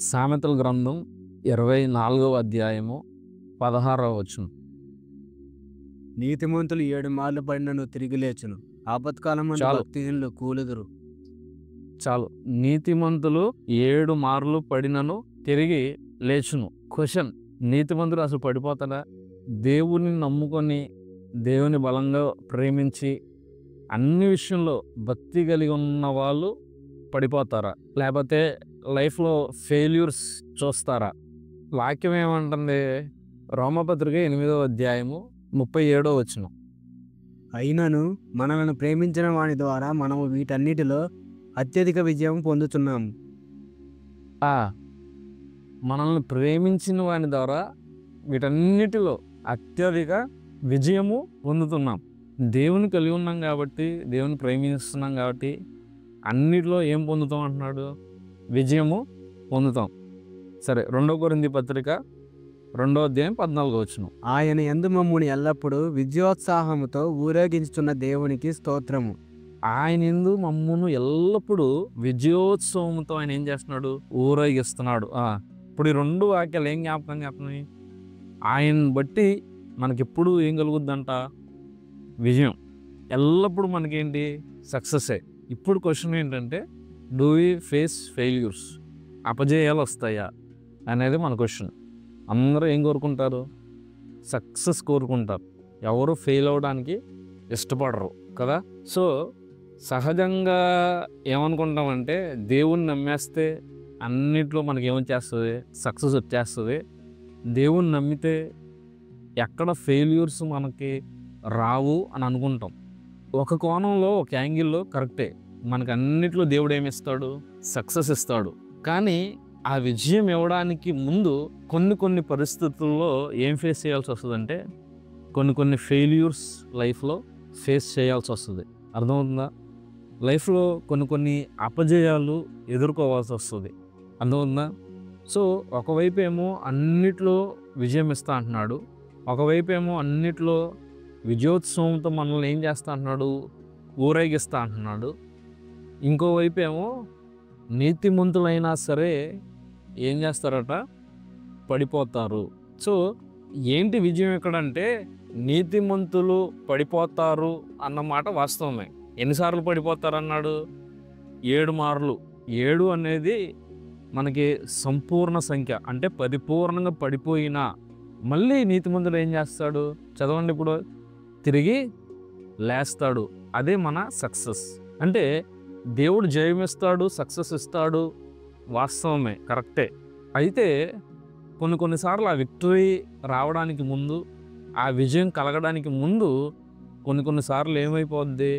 సామెతల గ్రంథం 24వ అధ్యాయము 16వ వచనం. నీతిమంతులు 7 మార్లు పడినను తిరిగి లేచును, ఆపత్కాలమందు చాలు. భక్తిహీనులు కూలుదురు. చాలు. నీతిమంతులు 7 మార్లు పడినను తిరిగి లేచును. క్వశ్చన్, నీతిమంతులు అసలు పడిపోతారా? దేవుని నమ్ముకొని దేవుని బలంగా ప్రేమించి అన్ని విషయంలో భక్తి కలిగి ఉన్న వాళ్ళు పడిపోతారా? లేకపోతే లైఫ్లో ఫెయిల్యూర్స్ చూస్తారా? వాక్యం ఏమంటుంది? రోమపత్రిక 8వ అధ్యాయము 37వ వచనం. అయినను మనలను ప్రేమించిన వాని ద్వారా మనము వీటన్నిటిలో అత్యధిక విజయం పొందుతున్నాము. మనల్ని ప్రేమించిన వాని ద్వారా వీటన్నిటిలో అత్యధిక విజయము పొందుతున్నాం. దేవుని కలిగి ఉన్నాం కాబట్టి, దేవుని ప్రేమిస్తున్నాం కాబట్టి అన్నిటిలో ఏం పొందుతాం అంటున్నాడు? విజయము పొందుతాం. సరే, 2 కొరింథీ పత్రిక 2వ అధ్యాయం 14వ వచనం. ఆయన యందు మమ్ముని ఎల్లప్పుడూ విజయోత్సాహముతో ఊరేగించుచున్న దేవునికి స్తోత్రము. ఆయన యందు మమ్మును ఎల్లప్పుడూ విజయోత్సవంతో ఆయన ఏం చేస్తున్నాడు? ఊరేగిస్తున్నాడు. ఇప్పుడు ఈ 2 వాక్యాలు ఏం జ్ఞాపకం చేస్తున్నాయి? ఆయన బట్టి మనకెప్పుడు ఏం కలుగుద్దంట? విజయం. ఎల్లప్పుడూ మనకేంటి? సక్సెసే. ఇప్పుడు క్వశ్చన్ ఏంటంటే, డూ వి ఫేస్ ఫెయిల్యూర్స్? అపజయాలు వస్తాయా అనేది మన క్వశ్చన్. అందరూ ఏం కోరుకుంటారు? సక్సెస్ కోరుకుంటారు. ఎవరు ఫెయిల్ అవ్వడానికి ఇష్టపడరు కదా. సో సహజంగా ఏమనుకుంటామంటే, దేవుణ్ణి నమ్మేస్తే అన్నిట్లో మనకి ఏమొచ్చేస్తుంది? సక్సెస్ వచ్చేస్తుంది. దేవుణ్ణి నమ్మితే ఎక్కడ ఫెయిల్యూర్స్ మనకి రావు అని అనుకుంటాం. ఒక కోణంలో, ఒక యాంగిల్లో కరెక్టే. మనకు అన్నిట్లో దేవుడు ఏమిస్తాడు? సక్సెస్ ఇస్తాడు. కానీ ఆ విజయం ఇవ్వడానికి ముందు కొన్ని పరిస్థితుల్లో ఏం ఫేస్ చేయాల్సి వస్తుందంటే, కొన్ని ఫెయిల్యూర్స్ లైఫ్లో ఫేస్ చేయాల్సి వస్తుంది. అర్థమవుతుందా? లైఫ్లో కొన్ని అపజయాలు ఎదుర్కోవాల్సి వస్తుంది. అర్థమవుతుందా? సో ఒకవైపు ఏమో అన్నిట్లో విజయం ఇస్తా అంటున్నాడు, ఒకవైపు ఏమో అన్నిట్లో విజయోత్సవంతో మనల్ని ఏం చేస్తా అంటున్నాడు? ఊరేగిస్తా అంటున్నాడు. ఇంకోవైపు ఏమో నీతిమంతులైనా సరే ఏం చేస్తారట? పడిపోతారు. సో ఏంటి విజయం ఎక్కడంటే, నీతిమంతులు పడిపోతారు అన్నమాట వాస్తవమే. ఎన్నిసార్లు పడిపోతారు అన్నాడు? 7 మార్లు. 7 అనేది మనకి సంపూర్ణ సంఖ్య. అంటే పరిపూర్ణంగా పడిపోయినా మళ్ళీ నీతిమంతుడు ఏం చేస్తాడు? చదవండి ఇప్పుడు. తిరిగి లేస్తాడు. అదే మన సక్సెస్. అంటే దేవుడు జయమిస్తాడు, సక్సెస్ ఇస్తాడు, వాస్తవమే, కరెక్టే. అయితే కొన్నిసార్లు ఆ విక్టరీ రావడానికి ముందు, ఆ విజయం కలగడానికి ముందు కొన్నిసార్లు ఏమైపోద్ది?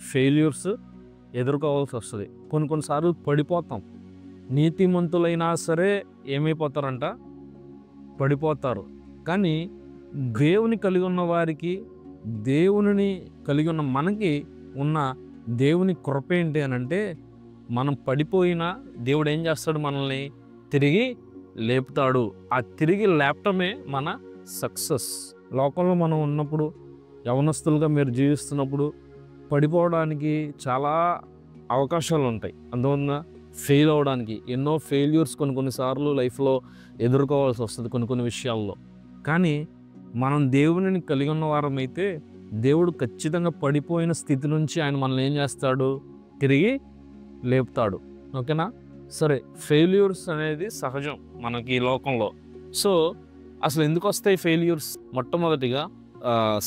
ఫెయిల్యూర్స్ ఎదుర్కోవాల్సి వస్తుంది. కొన్నిసార్లు పడిపోతాం. నీతిమంతులైనా సరే ఏమైపోతారంట? పడిపోతారు. కానీ దేవుని కలిగి ఉన్న వారికి, దేవుని కలిగి ఉన్న మనకి ఉన్న దేవుని కృప ఏంటి అని అంటే, మనం పడిపోయినా దేవుడు ఏం చేస్తాడు? మనల్ని తిరిగి లేపుతాడు. ఆ తిరిగి లేపటమే మన సక్సెస్. లోకంలో మనం ఉన్నప్పుడు, యవనస్తులుగా మీరు జీవిస్తున్నప్పుడు పడిపోవడానికి చాలా అవకాశాలు ఉంటాయి. అందువల్ల ఫెయిల్ అవ్వడానికి ఎన్నో ఫెయిల్యూర్స్ కొన్నిసార్లు లైఫ్లో ఎదుర్కోవాల్సి వస్తుంది కొన్ని విషయాల్లో. కానీ మనం దేవునిని కలిగి ఉన్న వారమైతే దేవుడు ఖచ్చితంగా పడిపోయిన స్థితి నుంచి ఆయన మనల్ని ఏం చేస్తాడు? తిరిగి లేపుతాడు. ఓకేనా? సరే, ఫెయిల్యూర్స్ అనేది సహజం మనకి ఈ లోకంలో. సో అసలు ఎందుకు వస్తాయి ఫెయిల్యూర్స్? మొట్టమొదటిగా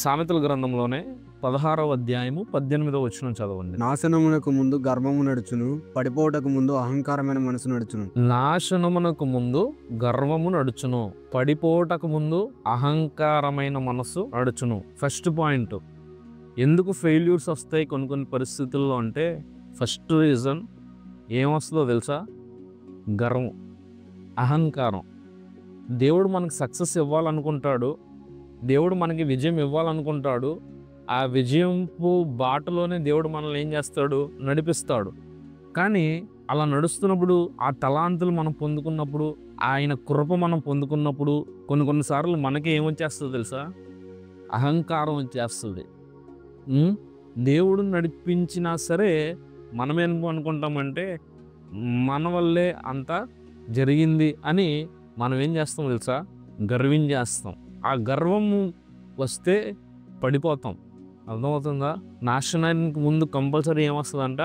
సామెతల గ్రంథంలోనే 16వ అధ్యాయము 18వ వచనం చదవండి. నాశనమునకు ముందు గర్వము నడుచును, పడిపోవటకు ముందు అహంకారమైన మనసు నడుచును. నాశనమునకు ముందు గర్వము నడుచును, పడిపోవటకు ముందు అహంకారమైన మనసు నడుచును. ఫస్ట్ పాయింట్, ఎందుకు ఫెయిల్యూర్స్ వస్తాయి కొన్ని పరిస్థితుల్లో అంటే, ఫస్ట్ రీజన్ ఏమొస్తుందో తెలుసా? గర్వం, అహంకారం. దేవుడు మనకు సక్సెస్ ఇవ్వాలనుకుంటాడు, దేవుడు మనకి విజయం ఇవ్వాలనుకుంటాడు. ఆ విజయంపు బాటలోనే దేవుడు మనల్ని ఏం చేస్తాడు? నడిపిస్తాడు. కానీ అలా నడుస్తున్నప్పుడు, ఆ తలాంతులు మనం పొందుకున్నప్పుడు, ఆయన కృప మనం పొందుకున్నప్పుడు కొన్నిసార్లు మనకి ఏమొచ్చేస్తుందో తెలుసా? అహంకారం వచ్చేస్తుంది. దేవుడు నడిపించినా సరే మనమేం అనుకుంటామంటే, మన వల్లే అంతా జరిగింది అని మనం ఏం చేస్తాం తెలుసా? గర్వించేస్తాం. ఆ గర్వము వస్తే పడిపోతాం. అర్థమవుతుందా? నాశనానికి ముందు కంపల్సరీ ఏమొస్తుందంట?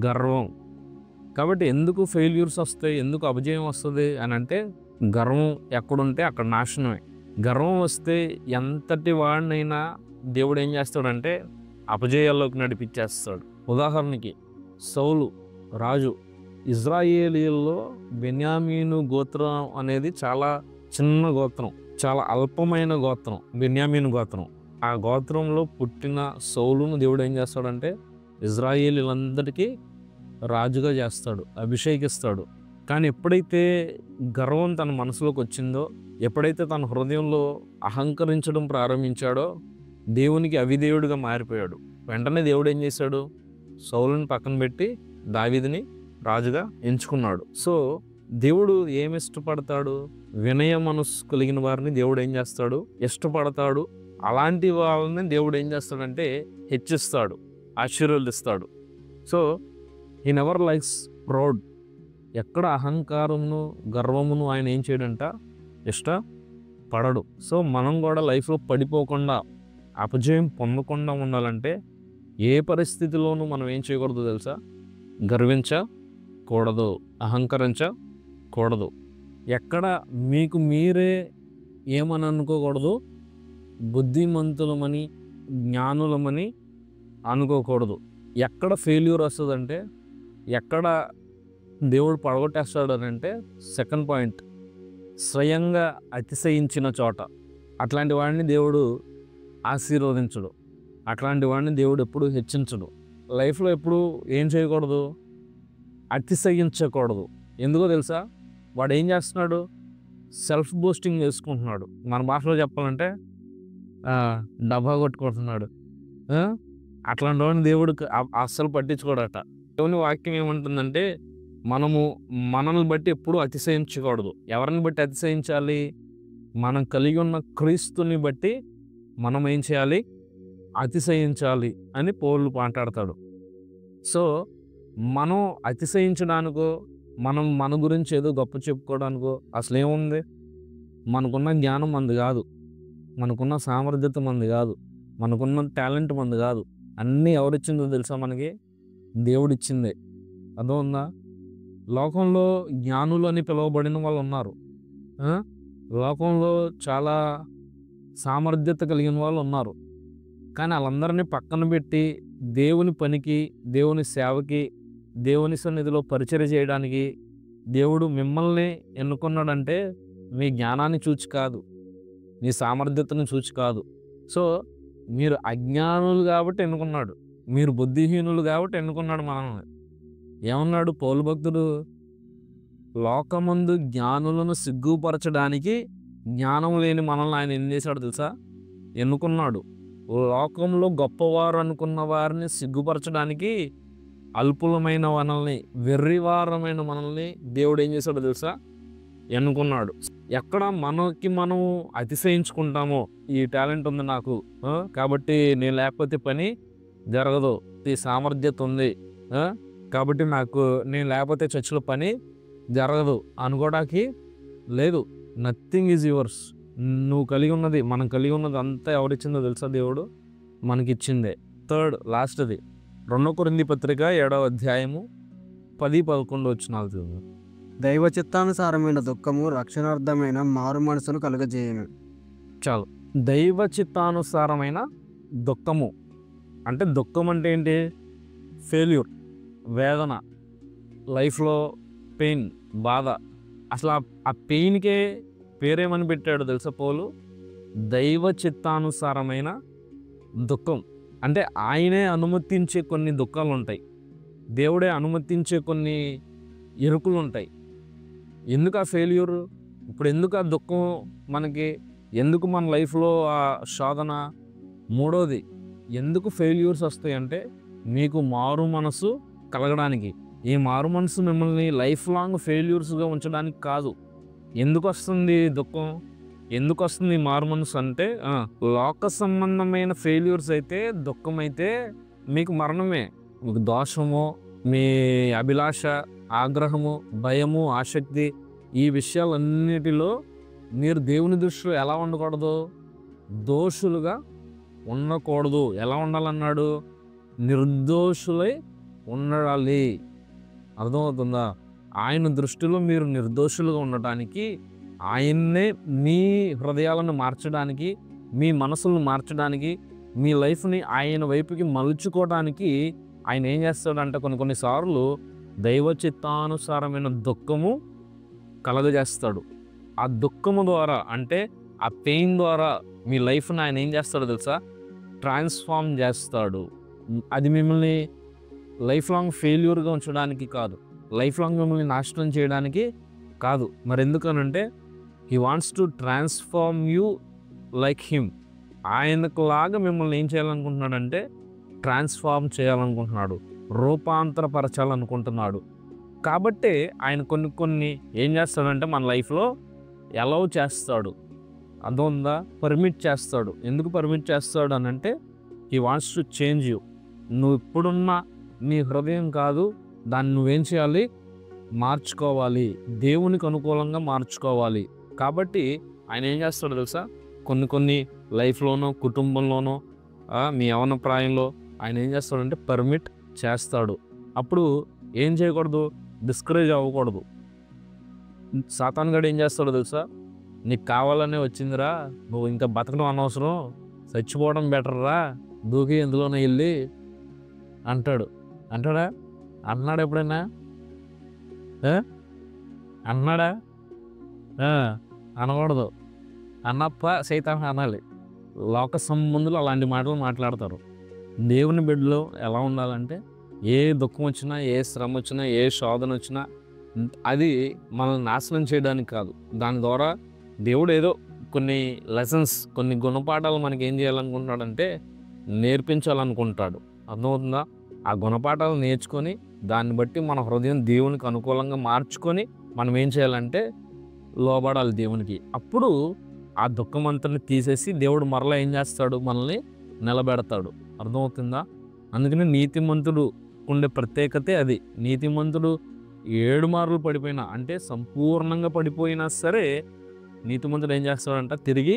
గర్వం. కాబట్టి ఎందుకు ఫెయిల్యూర్స్ వస్తాయి, ఎందుకు అపజయం వస్తుంది అని అంటే, గర్వం ఎక్కడుంటే అక్కడ నాశనమే. గర్వం వస్తే ఎంతటి వాడినైనా దేవుడు ఏం చేస్తాడంటే అపజయాల్లోకి నడిపించేస్తాడు. ఉదాహరణకి సౌలు రాజు, ఇజ్రాయేలీల్లో బెన్యామీను గోత్రం అనేది చాలా చిన్న గోత్రం, చాలా అల్పమైన గోత్రం బెన్యామీను గోత్రం. ఆ గోత్రంలో పుట్టిన సౌలును దేవుడు ఏం చేస్తాడంటే ఇజ్రాయేలీలందరికీ రాజుగా చేస్తాడు, అభిషేకిస్తాడు. కానీ ఎప్పుడైతే గర్వం తన మనసులోకి వచ్చిందో, ఎప్పుడైతే తన హృదయంలో అహంకరించడం ప్రారంభించాడో, దేవునికి అవిధేయుడిగా మారిపోయాడు. వెంటనే దేవుడు ఏం చేశాడు? సౌలుని పక్కన పెట్టి దావీదుని రాజుగా ఎంచుకున్నాడు. సో దేవుడు ఏమి ఇష్టపడతాడు? వినయ మనస్సు కలిగిన వారిని దేవుడు ఏం చేస్తాడు? ఇష్టపడతాడు. అలాంటి వాళ్ళని దేవుడు ఏం చేస్తాడంటే హెచ్చిస్తాడు, ఆశీర్వదిస్తాడు. So he never likes proud. ఎక్కడ అహంకారమును గర్వమును ఆయన ఏం చేయడంట? ఇష్టపడడు. సో మనం కూడా లైఫ్లో పడిపోకుండా, అపజయం పొందకుండా ఉండాలంటే ఏ పరిస్థితిలోనూ మనం ఏం చేయకూడదు తెలుసా? గర్వించకూడదు, అహంకరించకూడదు. ఎక్కడ మీకు మీరే ఏమని అనుకోకూడదు? బుద్ధిమంతులమని, జ్ఞానులమని అనుకోకూడదు. ఎక్కడ ఫెయిల్యూర్ వస్తుందంటే, ఎక్కడ దేవుడు పడగొట్టేస్తాడు అని అంటే, సెకండ్ పాయింట్, స్వయంగా అతిశయించిన చోట. అట్లాంటి వాడిని దేవుడు ఆశీర్వదించడు, అట్లాంటి వాడిని దేవుడు ఎప్పుడు హెచ్చించడు. లైఫ్లో ఎప్పుడు ఏం చేయకూడదు? అతిశయించకూడదు. ఎందుకో తెలుసా? వాడు ఏం చేస్తున్నాడు? సెల్ఫ్ బూస్టింగ్ చేసుకుంటున్నాడు. మన భాషలో చెప్పాలంటే డబ్బా కొట్టుకుంటున్నాడు. అట్లాంటి వాడిని దేవుడు అస్సలు పట్టించుకోడట. దేవుని వాక్యం ఏమంటుందంటే, మనము మనల్ని బట్టి ఎప్పుడు అతిశయించకూడదు. ఎవరిని బట్టి అతిశయించాలి? మనం కలిగి ఉన్న క్రీస్తుని బట్టి మనం ఏం చేయాలి? అతిశయించాలి అని పౌలు మాట్లాడతాడు. సో మనం అతిశయించడానికో, మనం మన గురించి ఏదో గొప్ప చెప్పుకోవడానికో అసలు ఏముంది? మనకున్న జ్ఞానం మంది కాదు, మనకున్న సామర్థ్యత మంది కాదు, మనకున్న టాలెంట్ మంది కాదు. అన్నీ ఎవరిచ్చిందో తెలుసా? మనకి దేవుడిచ్చిందే. అర్థమవుందా? లోకంలో జ్ఞానులు అని పిలువబడిన వాళ్ళు ఉన్నారు, లోకంలో చాలా సామర్థ్యత కలిగిన వాళ్ళు ఉన్నారు. కానీ వాళ్ళందరినీ పక్కన పెట్టి దేవుని పనికి, దేవుని సేవకి, దేవుని సన్నిధిలో పరిచర్య చేయడానికి దేవుడు మిమ్మల్ని ఎన్నుకున్నాడంటే మీ జ్ఞానాన్ని చూచి కాదు, మీ సామర్థ్యతను చూచి కాదు. సో మీరు అజ్ఞానులు కాబట్టి ఎన్నుకున్నాడు, మీరు బుద్ధిహీనులు కాబట్టి ఎన్నుకున్నాడు మనల్ని. ఏమన్నాడు పౌలు భక్తుడు? లోకమందు జ్ఞానులను సిగ్గుపరచడానికి జ్ఞానం లేని మనల్ని ఆయన ఏం చేశాడు తెలుసా? ఎన్నుకున్నాడు. లోకంలో గొప్పవారు అనుకున్న వారిని సిగ్గుపరచడానికి అల్పులమైన మనల్ని, వెర్రివారమైన మనల్ని దేవుడు ఏం చేశాడో తెలుసా? ఎన్నుకున్నాడు. ఎక్కడ మనకి మనం అతిశయించుకుంటామో, ఈ టాలెంట్ ఉంది నాకు కాబట్టి నేను లేకపోతే పని జరగదు, ఈ సామర్థ్యత ఉంది కాబట్టి నేను లేకపోతే చర్చిలో పని జరగదు అనుకోవడానికి లేదు. Nothing is yours. నువ్వు కలిగి ఉన్నది, మనం కలిగి ఉన్నది అంతా ఎవరిచ్చిందో తెలుసా? దేవుడు మనకిచ్చిందే. థర్డ్ లాస్ట్ది 2 కొరింథీ పత్రిక 7వ అధ్యాయము 10-11 వచనాలు. దైవ చిత్తానుసారమైన దుఃఖము రక్షణార్థమైన మారు మనసును కలుగజేయను. చాలు. దైవ చిత్తానుసారమైన దుఃఖము అంటే, దుఃఖం అంటే ఏంటి? ఫెయిల్యూర్, వేదన, లైఫ్లో పెయిన్, బాధ. అసలు ఆ పెయిన్కే పేరేమని పెట్టాడు తెలుసా పౌలు? దైవ చిత్తానుసారమైన దుఃఖం. అంటే ఆయనే అనుమతించే కొన్ని దుఃఖాలు ఉంటాయి, దేవుడే అనుమతించే కొన్ని ఇరుకులు ఉంటాయి. ఎందుకు ఆ ఫెయిల్యూర్? ఇప్పుడు ఎందుకు ఆ దుఃఖం మనకి? ఎందుకు మన లైఫ్లో ఆ శోధన? మూడోది, ఎందుకు ఫెయిల్యూర్స్ వస్తాయి అంటే, మీకు మారు మనసు కలగడానికి. ఈ మారు మనసు మిమ్మల్ని లైఫ్ లాంగ్ ఫెయిల్యూర్స్గా ఉంచడానికి కాదు. ఎందుకు వస్తుంది దుఃఖం? ఎందుకు వస్తుంది మారు మనసు అంటే, లోక సంబంధమైన ఫెయిల్యూర్స్ అయితే, దుఃఖం అయితే మీకు మరణమే. మీకు దోషమో, మీ అభిలాష ఆగ్రహము, భయము, ఆసక్తి, ఈ విషయాలన్నిటిలో మీరు దేవుని దృష్టిలో ఎలా ఉండకూడదు? దోషులుగా ఉండకూడదు. ఎలా ఉండాలన్నాడు? నిర్దోషులై ఉండాలి. అర్థమవుతుందా? ఆయన దృష్టిలో మీరు నిర్దోషులుగా ఉండటానికి, ఆయన్నే మీ హృదయాలను మార్చడానికి, మీ మనసులను మార్చడానికి, మీ లైఫ్ని ఆయన వైపుకి మలుచుకోవడానికి ఆయన ఏం చేస్తాడంటే కొన్నిసార్లు దైవ చిత్తానుసారమైన దుఃఖము కలగజేస్తాడు. ఆ దుఃఖము ద్వారా, అంటే ఆ పెయిన్ ద్వారా మీ లైఫ్ని ఆయన ఏం చేస్తాడో తెలుసా? ట్రాన్స్ఫార్మ్ చేస్తాడు. అది మిమ్మల్ని లైఫ్ లాంగ్ ఫెయిల్యూర్గా ఉంచడానికి కాదు, లైఫ్ లాంగ్ మిమ్మల్ని నాశనం చేయడానికి కాదు. మరి ఎందుకనంటే he wants to transform you like him. ఆయనకులాగా మిమ్మల్ని ఏం చేయాలనుకుంటున్నాడంటే ట్రాన్స్ఫార్మ్ చేయాలనుకుంటున్నాడు, రూపాంతరపరచాలనుకుంటున్నాడు. కాబట్టి ఆయన కొన్ని ఏం చేస్తాడంటే మన లైఫ్లో అలౌ చేస్తాడు. అర్థముందా? పర్మిట్ చేస్తాడు. ఎందుకు పర్మిట్ చేస్తాడు అని అంటే he wants to change you. నువ్వు ఇప్పుడున్న నీ హృదయం కాదు, దాన్ని నువ్వేం చేయాలి? మార్చుకోవాలి, దేవునికి అనుకూలంగా మార్చుకోవాలి. కాబట్టి ఆయన ఏం చేస్తాడో తెలుసా? కొన్ని లైఫ్లోనో, కుటుంబంలోనో, మీ యవ్వన ప్రాయంలో ఆయన ఏం చేస్తాడంటే పర్మిట్ చేస్తాడు. అప్పుడు ఏం చేయకూడదు? డిస్కరేజ్ అవ్వకూడదు. సాతాను గాడు ఏం చేస్తాడో తెలుసా? నీకు కావాలనే వచ్చిందిరా, నువ్వు ఇంకా బతకడం అనవసరం, చచ్చిపోవడం బెటర్రా, దూకి ఎందులోనే వెళ్ళి అంటాడా? అన్నాడు ఎప్పుడైనా? అన్నాడా? అనకూడదు. అన్నప్ప సైతాన్ అనాలి. లోక సంబంధులు అలాంటి మాటలు మాట్లాడతారు. దేవుని బిడ్డలో ఎలా ఉండాలంటే ఏ దుఃఖం వచ్చినా, ఏ శ్రమ వచ్చినా, ఏ శోధన వచ్చినా అది మనల్ని నాశనం చేయడానికి కాదు. దాని ద్వారా దేవుడు ఏదో కొన్ని లెసన్స్, కొన్ని గుణపాఠాలు మనకి ఏం చేయాలనుకుంటున్నాడంటే నేర్పించాలనుకుంటాడు. అర్థమవుతుందా? ఆ గుణపాఠాలు నేర్చుకొని దాన్ని బట్టి మన హృదయం దేవునికి అనుకూలంగా మార్చుకొని మనం ఏం చేయాలంటే లోబడాలి దేవునికి. అప్పుడు ఆ దుఃఖం అంతని తీసేసి దేవుడు మరలా ఏం చేస్తాడు? మనల్ని నిలబెడతాడు. అర్థమవుతుందా? అందుకని నీతిమంతుడు ఉండే ప్రత్యేకతే అది. నీతిమంతుడు 7 మార్లు పడిపోయినా, అంటే సంపూర్ణంగా పడిపోయినా సరే నీతిమంతుడు ఏం చేస్తాడంట? తిరిగి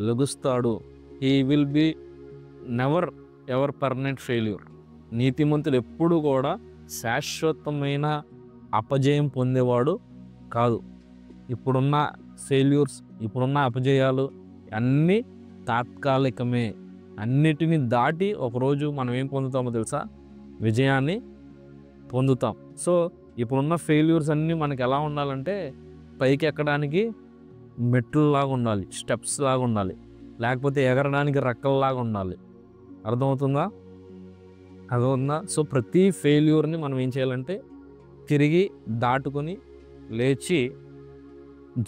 లెగుస్తాడు. He will be never ever permanent failure. నీతిమంతుడు ఎప్పుడు కూడా శాశ్వతమైన అపజయం పొందేవాడు కాదు. ఇప్పుడున్న ఫెయిల్యూర్స్, ఇప్పుడున్న అపజయాలు అన్నీ తాత్కాలికమే. అన్నిటినీ దాటి ఒకరోజు మనం ఏం పొందుతామో తెలుసా? విజయాన్ని పొందుతాం. సో ఇప్పుడున్న ఫెయిల్యూర్స్ అన్నీ మనకి ఎలా ఉండాలంటే పైకి ఎక్కడానికి మెట్లులాగా ఉండాలి, స్టెప్స్ లాగా ఉండాలి, లేకపోతే ఎగరడానికి రెక్కల్లాగా ఉండాలి. అర్థమవుతుందా? సో ప్రతి ఫెయిల్యూర్ని మనం ఏం చేయాలంటే తిరిగి దాటుకొని లేచి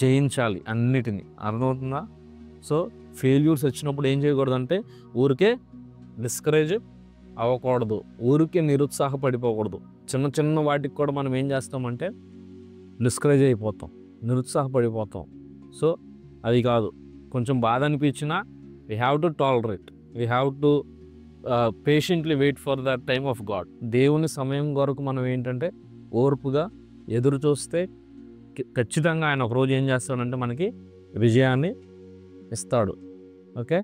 జయించాలి అన్నిటినీ. అర్థమవుతుందా? సో ఫెయిల్యూర్స్ వచ్చినప్పుడు ఏం చేయకూడదంటే ఊరికే డిస్కరేజ్ అవ్వకూడదు, ఊరికే నిరుత్సాహపడిపోకూడదు. చిన్న వాటికి కూడా మనం ఏం చేస్తామంటే డిస్కరేజ్ అయిపోతాం, నిరుత్సాహపడిపోతాం. సో అది కాదు. కొంచెం బాధ అనిపించినా we have to tolerate, we have to patiently wait for the time of God. దేవుని సమయం వరకు మనం ఏంటంటే ఓర్పుగా ఎదురు చూస్తే ఖచ్చితంగా ఆయన ఒకరోజు ఏం చేస్తాడంటే మనకి విజయాన్ని ఇస్తాడు. ఓకే.